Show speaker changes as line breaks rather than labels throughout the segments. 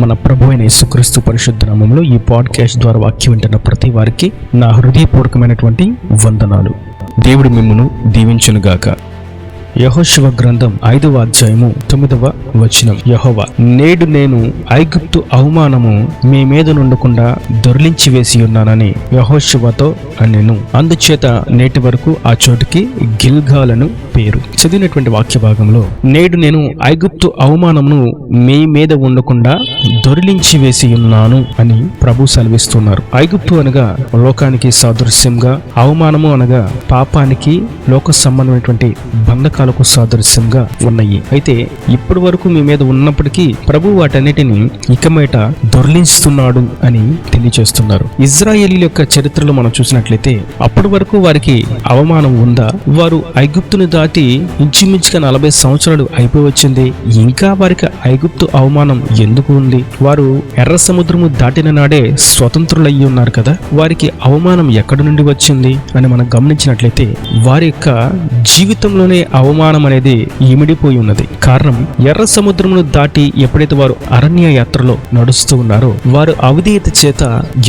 మన ప్రభు అయిన యేసుక్రీస్తు పరిశుద్ధ నామములో ఈ పాడ్కాస్ట్ ద్వారా వాక్యం వింటున్న ప్రతి వారికి నా హృదయపూర్వకమైనటువంటి వందనాలు. దేవుడు మిమ్మును దీవించునుగాక. యెహోషువ గ్రంథం 5వ అధ్యాయము 9వ వచనం. యెహోవా, నేడు నేను ఐగుప్తు అవమానము మీ మీద నుండకుండా దొర్లించి వేసి ఉన్నానని యెహోషువతో అనెను. అందుచేత నేటి వరకు ఆ చోటుకి గిల్గాలను పేరు. చదివినటువంటి వాక్య భాగంలో నేడు నేను ఐగుప్తు అవమానమును మీ మీద ఉండకుండా దొర్లించి వేసి ఉన్నాను అని ప్రభు సెలవిస్తున్నారు. ఐగుప్తు అనగా లోకానికి సాదృశ్యంగా, అవమానము అనగా పాపానికి, లోక సంబంధమైనటువంటి బంధకాలకు సాదృశ్యంగా ఉన్నాయి. అయితే ఇప్పటి వరకు మీ మీద ఉన్నప్పటికీ ప్రభు వాటన్నిటిని ఇక మీట దొర్లిస్తున్నాడు అని తెలియజేస్తున్నారు. ఇజ్రాయేలీల యొక్క చరిత్రలో మనం చూసినట్లయితే అప్పటి వరకు వారికి అవమానం ఉందా? వారు ఐగుప్తుని దాటి ఇంచుమించుగా 40 సంవత్సరాలు అయిపోయి వచ్చింది. ఇంకా వారికి ఐగుప్తు అవమానం ఎందుకు ఉంది? వారు ఎర్ర సముద్రము దాటిన నాడే స్వతంత్రులయ్యి ఉన్నారు కదా. వారికి అవమానం ఎక్కడి నుండి వచ్చింది అని మనం గమనించినట్లయితే వారి యొక్క జీవితంలోనే అవమానం అనేది ఇమిడిపోయి ఉన్నది. కారణం, ఎర్ర సముద్రమును దాటి ఎప్పుడైతే వారు అరణ్య యాత్రలో నడుస్తూ ఉన్నారో వారు అవిధేయత చేత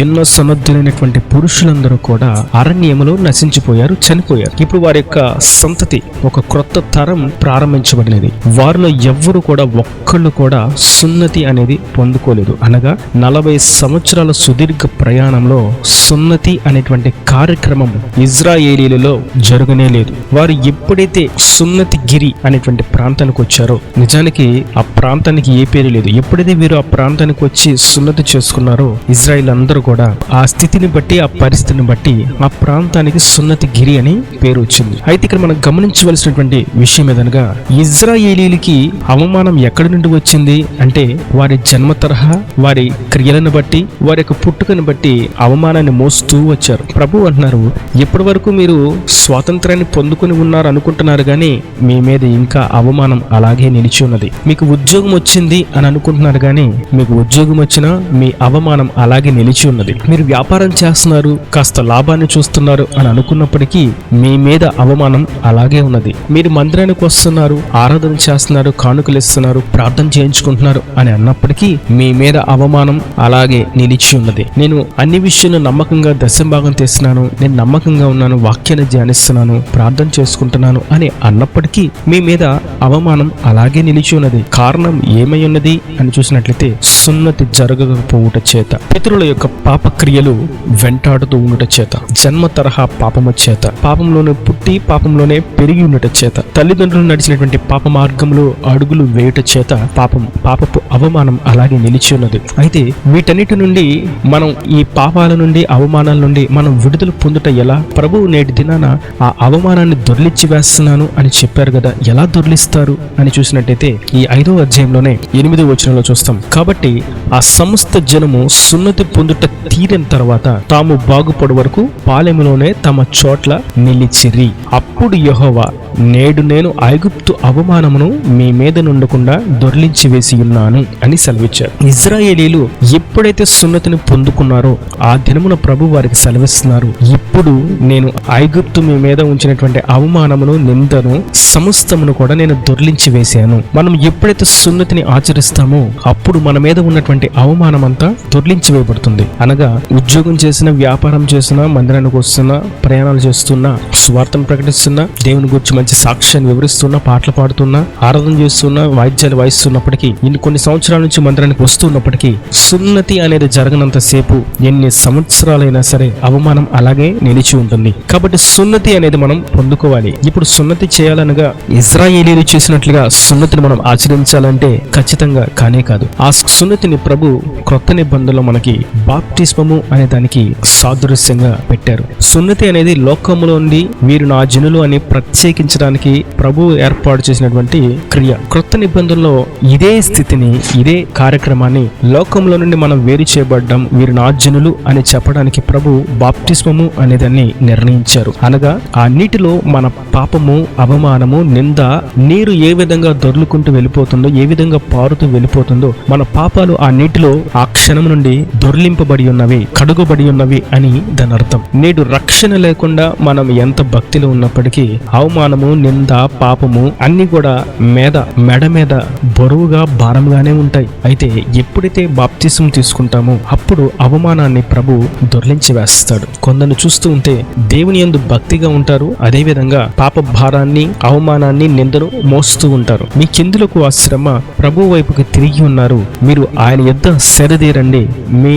ఎన్నో సమర్థులైనటువంటి పురుషులందరూ కూడా అరణ్యములో నశించిపోయారు, చనిపోయారు. ఇప్పుడు వారి యొక్క సంతతి, ఒక క్రొత్త తరం ప్రారంభించబడినది. వారిలో ఎవ్వరు కూడా ఒక్కళ్ళు కూడా సున్నతి అనేది పొందుకోలేదు. అనగా 40 సంవత్సరాల సుదీర్ఘ ప్రయాణంలో సున్నతి అనేటువంటి కార్యక్రమం ఇజ్రాయేలీలలో జరగనే లేదు. వారు ఎప్పుడైతే సున్నతి గిరి అనేటువంటి ప్రాంతానికి వచ్చారో, నిజానికి ఆ ప్రాంతానికి ఏ పేరు లేదు. ఎప్పుడైతే వీరు ఆ ప్రాంతానికి వచ్చి సున్నతి చేసుకున్నారో ఇజ్రాయిల్ అందరూ కూడా ఆ స్థితిని బట్టి, ఆ పరిస్థితిని బట్టి ఆ ప్రాంతానికి సున్నతి గిరి అని పేరు వచ్చింది. అయితే ఇక్కడ మనం గమనించవలసినటువంటి విషయం ఏదనగా, ఇజ్రాయేలీలకి అవమానం ఎక్కడి నుండి వచ్చింది అంటే వారి జన్మ తరహా, వారి క్రియలను బట్టి, వారి యొక్క పుట్టుకను బట్టి అవమానాన్ని మోస్తూ వచ్చారు. ప్రభు అంటున్నారు, ఎప్పటి వరకు మీరు స్వాతంత్రాన్ని పొందుకొని ఉన్నారు అనుకుంటున్నారు కానీ మీ మీద ఇంకా అవమానం అలాగే నిలిచి ఉన్నది. మీకు ఉద్యోగం వచ్చింది అని అనుకుంటున్నారు కానీ మీకు ఉద్యోగం వచ్చినా మీ అవమానం అలాగే నిలిచి ఉన్నది. మీరు వ్యాపారం చేస్తున్నారు, కాస్త లాభాన్ని చూస్తున్నారు అని అనుకున్నప్పటికీ మీ మీద అవమానం అలాగే ఉన్నది. మీరు మందిరానికి వస్తున్నారు, ఆరాధన చేస్తున్నారు, కానుకలు ఇస్తున్నారు, ప్రార్థన చేయించుకుంటున్నారు అని అన్నప్పటికీ మీ మీద అవమానం అలాగే నిలిచి ఉన్నది. నేను అన్ని విషయాలు నమ్మకంగా దశంభాగం తీస్తున్నాను, నేను నమ్మకంగా ఉన్నాను, వాక్యాన్ని ధ్యానిస్తున్నాను, ప్రార్థన చేసుకుంటున్నాను అని అన్నప్పటికీ మీ మీద అవమానం అలాగే నిలిచి ఉన్నది. కారణం ఏమై ఉన్నది అని చూసినట్లయితే సున్నతి జరగకపోవుట చేత, పితరుల యొక్క పాపక్రియలు వెంటాడుతూ ఉండుట చేత, జన్మ తరహా పాపము చేత, పాపంలోనే పుట్టి పాపంలోనే పెరిగి ఉండట చేత, తల్లిదండ్రులు నడిచినటువంటి పాప మార్గంలో అడుగులు వేయుట చేత పాపపు అవమానం అలాగే నిలిచి ఉన్నది. అయితే వీటన్నిటి నుండి మనం, ఈ పాపాల నుండి, అవమానాల నుండి మనం విడుదల పొందుట ఎలా? ప్రభువు నేటి దినాన ఆ అవమానాన్ని దొర్లిచ్చి వేస్తున్నాను అని చెప్పారు కదా. ఎలా దొర్లిస్తారు అని చూసినట్టయితే ఈ 5వ అధ్యాయంలోనే 8వ వచనంలో చూస్తాం. కాబట్టి ఆ సమస్త జనము సున్నతి పొందుట తీరిన తర్వాత తాము బాగుపడు వరకు పాలెములోనే తమ చోట్ల నిలిచిరి. అప్పుడు యెహోవా, నేడు నేను ఐగుప్తు అవమానమును మీ మీద నుండకుండా దొర్లించి వేసి ఉన్నాను అని సెలవిచ్చారు. ఇజ్రాయేలీలు ఎప్పుడైతే సున్నతిని పొందుకున్నారో ఆ దినమున ప్రభు వారికి సెలవిస్తున్నారు, ఇప్పుడు నేను ఐగుప్తు మీ మీద ఉంచినటువంటి అవమానమును, నిందను, సమస్తమును కూడా నేను దొర్లించి వేశాను. మనం ఎప్పుడైతే సున్నతిని ఆచరిస్తామో అప్పుడు మన మీద ఉన్నటువంటి అవమానం అంతా దొర్లించి వేయబడుతుంది. అనగా ఉద్యోగం చేసినా, వ్యాపారం చేసినా, మందిరానికి వస్తున్నా, ప్రయాణాలు చేస్తున్నా, స్వార్థను ప్రకటిస్తున్నా, దేవుని గురించి మంచి సాక్ష్యాన్ని వివరిస్తున్నా, పాటలు పాడుతున్నా, ఆరాధన చేస్తున్నా, వాయిద్యాలు వాయిస్తున్నప్పటికీ, కొన్ని సంవత్సరాల నుంచి మందిరానికి వస్తున్నప్పటికీ సున్నతి అనేది జరగనంత సేపు ఎన్ని సంవత్సరాలైనా సరే అవమానం అలాగే నిలిచి ఉంటుంది. కాబట్టి సున్నతి అనేది మనం పొందుకోవాలి. ఇప్పుడు సున్నతి చేయాలనగా ఇజ్రాయేలీలు చేసినట్లుగా సున్నతిని మనం ఆచరించాలంటే ఖచ్చితంగా కానే కాదు. ఆ సున్నతిని ప్రభు క్రొత్త నిబంధనలో మనకి బాప్టిస్మము అనే దానికి సాదృశ్యంగా పెట్టారు. సున్నతి అనేది లోకములో నుండి వీరు నా జనులు అని ప్రత్యేకించడానికి ప్రభు ఏర్పాటు చేసినటువంటి క్రియ. క్రొత్త నిబంధనలో ఇదే స్థితిని, ఇదే కార్యక్రమాన్ని లోకంలో నుండి మనం వేరు చేయబడ్డాం, వీరు నా జనులు అని చెప్పడానికి ప్రభు బాప్టిస్మము అనే దాన్ని నిర్ణయించారు. అనగా ఆ నీటిలో మన పాపము, అవమానం అవమానము, నింద, నీరు ఏ విధంగా దొర్లుకుంటూ వెళ్ళిపోతుందో, ఏ విధంగా పారుతూ వెళ్ళిపోతుందో, మన పాపాలు ఆ నీటిలో ఆ క్షణం నుండి దొర్లింపబడి ఉన్నవి, కడుగబడి ఉన్నవి అని దాని అర్థం. నేడు రక్షణ లేకుండా మనం ఎంత భక్తిలో ఉన్నప్పటికీ అవమానము, నింద, పాపము అన్ని కూడా మెడ మీద బరువుగా భారంగానే ఉంటాయి. అయితే ఎప్పుడైతే బాప్తిసం తీసుకుంటామో అప్పుడు అవమానాన్ని ప్రభు దొర్లించి వేస్తాడు. కొందరు చూస్తూ ఉంటే దేవుని యందు భక్తిగా ఉంటారు, అదే విధంగా పాప భారాన్ని, అవమానాన్ని, నిందను మోస్తూ ఉంటారు. మీ కిందులకు ఆ శ్రమ ప్రభు వైపుకి తిరిగి ఉన్నారు, మీరు ఆయన యొద్ద సెరదీరండి, మీ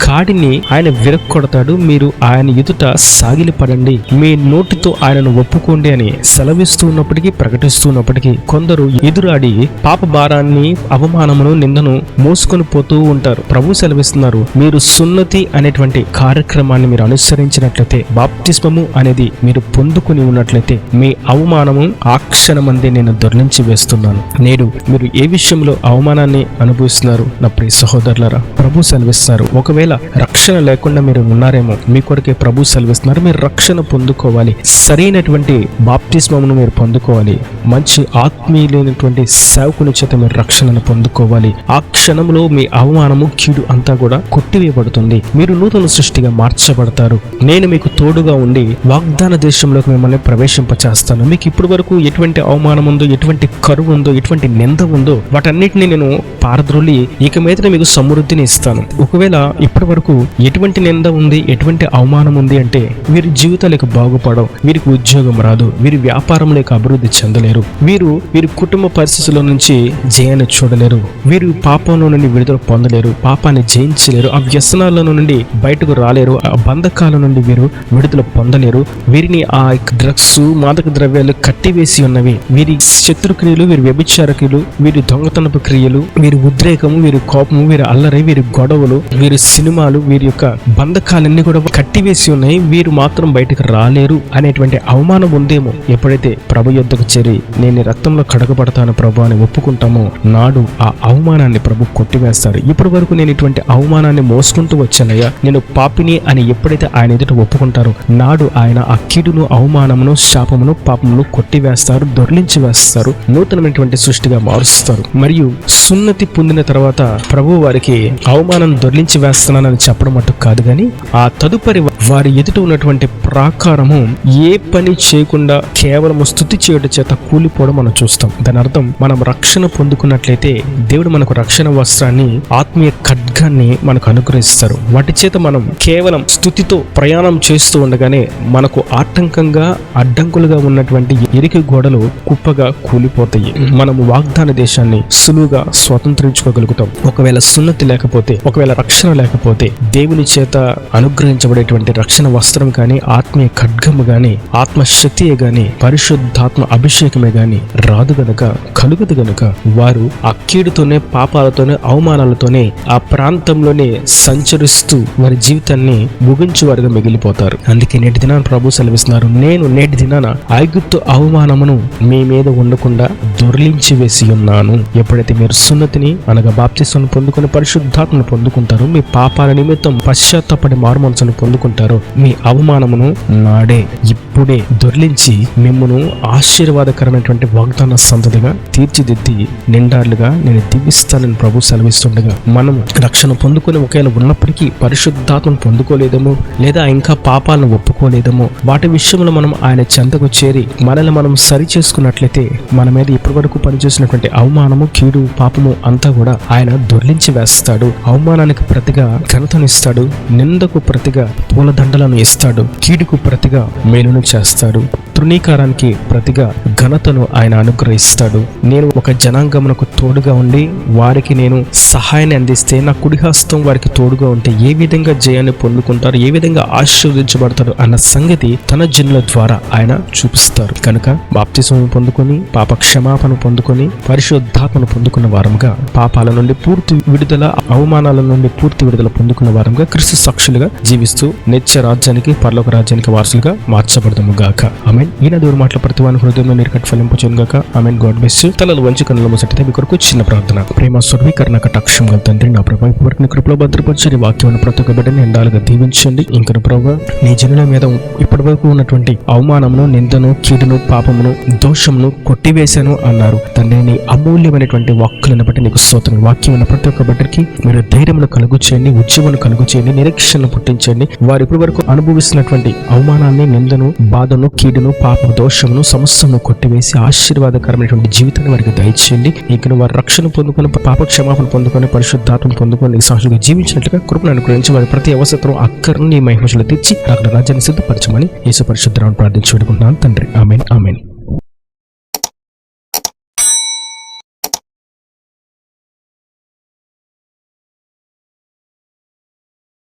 కాడిని ఆయన విరక్కొడతాడు, మీరు ఆయన ఎదుట సాగిలపడండి, మీ నోటితో ఆయనను ఒప్పుకోండి అని సెలవిస్తూ ఉన్నప్పటికీ, ప్రకటిస్తూ ఉన్నప్పటికీ కొందరు ఎదురాడి పాప భారాన్ని, అవమానమును, నిందను మోసుకొని పోతూ ఉంటారు. ప్రభు సెలవిస్తున్నారు, మీరు సున్నతి అనేటువంటి కార్యక్రమాన్ని మీరు అనుసరించినట్లయితే, బాప్తిస్మము అనేది మీరు పొందుకుని ఉన్నట్లయితే మీ అవమానము ఆ క్షణమందే నేను దొర్లించి వేస్తున్నాను. నేడు మీరు ఏ విషయంలో అవమానాన్ని అనుభవిస్తున్నారు నా ప్రియ సహోదరులారా? ప్రభు సెలవిస్తున్నారు, ఒకవేళ రక్షణ లేకుండా మీరు ఉన్నారేమో, మీ కొరకే ప్రభు సెలవిస్తున్నారు, మీరు రక్షణ పొందుకోవాలి, సరైనటువంటి బాప్తిస్మమును మీరు పొందుకోవాలి, మంచి ఆత్మీయులైనటువంటి సేవకుని చేత మీరు రక్షణను పొందుకోవాలి. ఆ క్షణంలో మీ అవమానము, కీడు అంతా కూడా కొట్టివేయబడుతుంది, మీరు నూతన సృష్టిగా మార్చబడతారు. నేను మీకు తోడుగా ఉండి వాగ్దాన దేశంలోకి మిమ్మల్ని ప్రవేశింపచేస్తాను. మీకు ఇప్పటి వరకు ఎటువంటి అవమానం ఉందో, ఎటువంటి కరువు ఉందో, ఎటువంటి నింద ఉందో వాటన్నిటిని నేను పారద్రోలి ఇక మీద మీకు సమృద్ధిని ఇస్తాను. ఒకవేళ ఇప్పటి వరకు ఎటువంటి నింద ఉంది, ఎటువంటి అవమానం ఉంది అంటే వీరి జీవితాలకు బాగుపడవు, వీరికి ఉద్యోగం రాదు, వీరి వ్యాపారంలోకి అభివృద్ధి చెందలేరు, వీరి కుటుంబ పరిస్థితుల నుంచి జయాన్ని చూడలేరు, వీరు పాపంలో నుండి విడుదల పొందలేరు, పాపాన్ని జయించలేరు, ఆ వ్యసనాల నుండి బయటకు రాలేరు, ఆ బంధకాల నుండి వీరు విడుదల పొందలేరు, వీరిని ఆ డ్రగ్స్, మాదక ద్రవ్యాలు కట్టివేసి ఉన్నవి, వీరి శత్రుక్రియలు, వీరి వ్యభిచార క్రియలు, వీరి దొంగతనపు క్రియలు, వీరి ఉద్రేకము, వీరి కోపము, వీరి అల్లరి, వీరి గొడవలు, వీరి సినిమాలు, వీరి యొక్క బంధకాలన్నీ కూడా కట్టివేసి ఉన్నాయి, వీరు మాత్రం బయటకు రాలేరు అనేటువంటి అవమానం ఉందేమో. ఎప్పుడైతే ప్రభు యొద్దకు చేరి నేను రక్తంలో కడగబడతాను ప్రభు అని ఒప్పుకుంటామో నాడు ఆ అవమానాన్ని ప్రభు కొట్టివేస్తారు. ఇప్పటి వరకు నేను ఇటువంటి అవమానాన్ని మోసుకుంటూ వచ్చానయ్యా, నేను పాపిని అని ఎప్పుడైతే ఆయన ఎదుట ఒప్పుకుంటారో నాడు ఆయన ఆ కీడును, అవమానమును, శాపమును, పాపమును కొట్టివేస్తారు, దొర్లించి వేస్తారు, నూతనమైనటువంటి సృష్టిగా మారుస్తారు. మరియు సున్నతి పొందిన తర్వాత ప్రభు వారికి అవమానం దొర్లించి వేస్తున్నానని చెప్పడం మట్టు కాదు, కానీ ఆ తదుపరి వారి ఎదుట ఉన్నటువంటి ప్రాకారము ఏ పని చేయకుండా కేవలం స్తుతి చేయడం చేత కూలిపోవడం మనం చూస్తాం. దాని అర్థం మనం రక్షణ పొందుకున్నట్లయితే దేవుడు మనకు రక్షణ వస్త్రాన్ని, ఆత్మీయ ఖడ్గాన్ని మనకు అనుగ్రహిస్తారు. వాటి చేత మనం కేవలం స్తుతితో ప్రయాణం చేస్తూ ఉండగానే మనకు ఆటంకంగా, అడ్డంకులుగా ఉన్నటువంటి ఇరికి గోడలు కుప్పగా కూలిపోతాయి. మనము వాగ్దాన దేశాన్ని సులువుగా స్వతంత్రించుకోగలుగుతాం. ఒకవేళ సున్నతి లేకపోతే, ఒకవేళ రక్షణ లేకపోతే, దేవుని చేత అనుగ్రహించబడేటువంటి రక్షణ వస్త్రం కానీ, ఆత్మీయ ఖడ్గము గాని, ఆత్మశక్తియే గాని, పరిశుద్ధాత్మ అభిషేకమే గాని రాదు గనుక, కలుగుదు గనుక వారు ఆ కీడుతోనే, పాపాలతోనే, అవమానాలతోనే ఆ ప్రాంతంలోనే సంచరిస్తూ వారి జీవితాన్ని ముగించు వారుగా మిగిలిపోతారు. అందుకే నేటి దినాన ప్రభు సెలవిస్తున్నారు, నేను నేటి దినాన ఐగుప్తు అవమానమును మీ మీద ఉండకుండా దొర్లించి వేసి ఉన్నాను. ఎప్పుడైతే మీరు సున్నతిని అనగా బాప్తిస్మను పొందుకుని పరిశుద్ధాత్మను పొందుకుంటారో, మీ పాపాల నిమిత్తం పశ్చాత్తాపడి మారుమనసును పొందుకుంటారో, మీ అవమానమును నాడే ఇప్పుడే దొర్లించి మిమ్మును ఆశీర్వాదకరమైనటువంటి వాగ్దాన సంతతిగా తీర్చిదిద్ది నిండార్లుగా నేను దీవిస్తానని ప్రభు సెలవిస్తుండగా, మనం రక్షణ పొందుకొని ఒకవేళ ఉన్నప్పటికీ పరిశుద్ధాత్మను పొందుకోలేదేమో, లేదా ఇంకా పాపాలను ఒప్పుకోలేదేమో, వాటి విషయంలో మనం ఆయన చెంతకు చేరి మనల్ని మనం సరి చేసుకున్నట్లయితే మన మీద ఇప్పటి వరకు పనిచేసినటువంటి అవమానము, కీడు, పాపము అంతా కూడా ఆయన దొర్లించి వేస్తాడు. అవమానానికి ప్రతిగా ఘనతనిస్తాడు, నిందకు ప్రతిగా పూలదండలను ఇస్తాడు, కీడుకు ప్రతిగా మేలును చేస్తాడు, తృణీకారానికి ప్రతిగా ఘనతను ఆయన అనుగ్రహిస్తాడు. నేను ఒక జనాంగమునకు తోడుగా ఉండి వారికి నేను సహాయాన్ని అందిస్తే, నా కుడి హస్తం వారికి తోడుగా ఉంటే ఏ విధంగా జయాన్ని పొందుకుంటారు, ఏ విధంగా ఆశీర్వదించబడతారు అన్న సంగతి తన జనుల ద్వారా ఆయన చూపిస్తారు. కనుక బాప్తిస్మం పొందుకొని, పాప క్షమాపణ పొందుకొని, పరిశుద్ధాత్మను పొందుకున్న వారంగా, పాపాల నుండి పూర్తి విడుదల, అవమానాల నుండి పూర్తి విడుదల పొందుకున్న వారంగా క్రీస్తు సాక్షులుగా జీవిస్తూ నిత్య రాజ్యానికి, పరలోక రాజ్యానికి వారసులుగా మార్చబడదాము గాక. ఆమేన్. ఆమెన్. ఈయన దేవుడు మాటల ప్రతి వాని హృదయంలో నీరు కట్టి ఫలింపచేయను గాక. ఆమెన్. God bless you. తలలు వంచి కన్నుల ముసటితే మీ కొరకు చిన్న ప్రార్థన. ప్రేమ స్వర్గీకరణ కటాక్షం గల తండ్రి, నా ప్రభావ ఇప్పటివరకు నీ కృపలో భద్రపరిచి వాక్యం ప్రతి ఒక్క బిడ్డని ఎండాలుగా దీవించండి. ఇంకా ప్రభావ నీ జనుల మీద ఇప్పటి వరకు ఉన్నటువంటి అవమానమును, నిందను, కీడును, పాపమును, దోషమును కొట్టివేశాను అన్నారు తండ్రి. నీ అమూల్యమైనటువంటి వాక్కులను బట్టి నీకు స్తోత్రం. వాక్యం ఉన్న ప్రతి ఒక్క బిడ్డకి మీరు ధైర్యమును కలుగు చేయండి, ఉద్యమను కలుగు చేయండి, నిరీక్షణను పుట్టించండి. వారు ఇప్పటి వరకు అనుభవిస్తున్నటువంటి అవమానాన్ని, నిందను, బాధను, కీడును, పాప దోషమును సమస్తను కొట్టివేసి ఆశీర్వాదకరమైనటువంటి జీవితాన్ని వారికి దయచేయండి. ఇంకా వారి రక్షణ పొందుకొని, పాప క్షమాపణ పొందుకొని, పరిశుద్ధాత్మను పొందుకొని సాక్షులుగా జీవించినట్లుగా కృపను అనుగ్రహించి వారి ప్రతి అవసరం అక్కర్ను నీ మహిమలో తెచ్చి అక్కడ రాజ్యాన్ని సిద్ధపరచమని యేసు పరిశుద్ధ నామమున ప్రార్థించి వేడుకుంటున్నాను తండ్రి. ఆమేన్. ఆమేన్.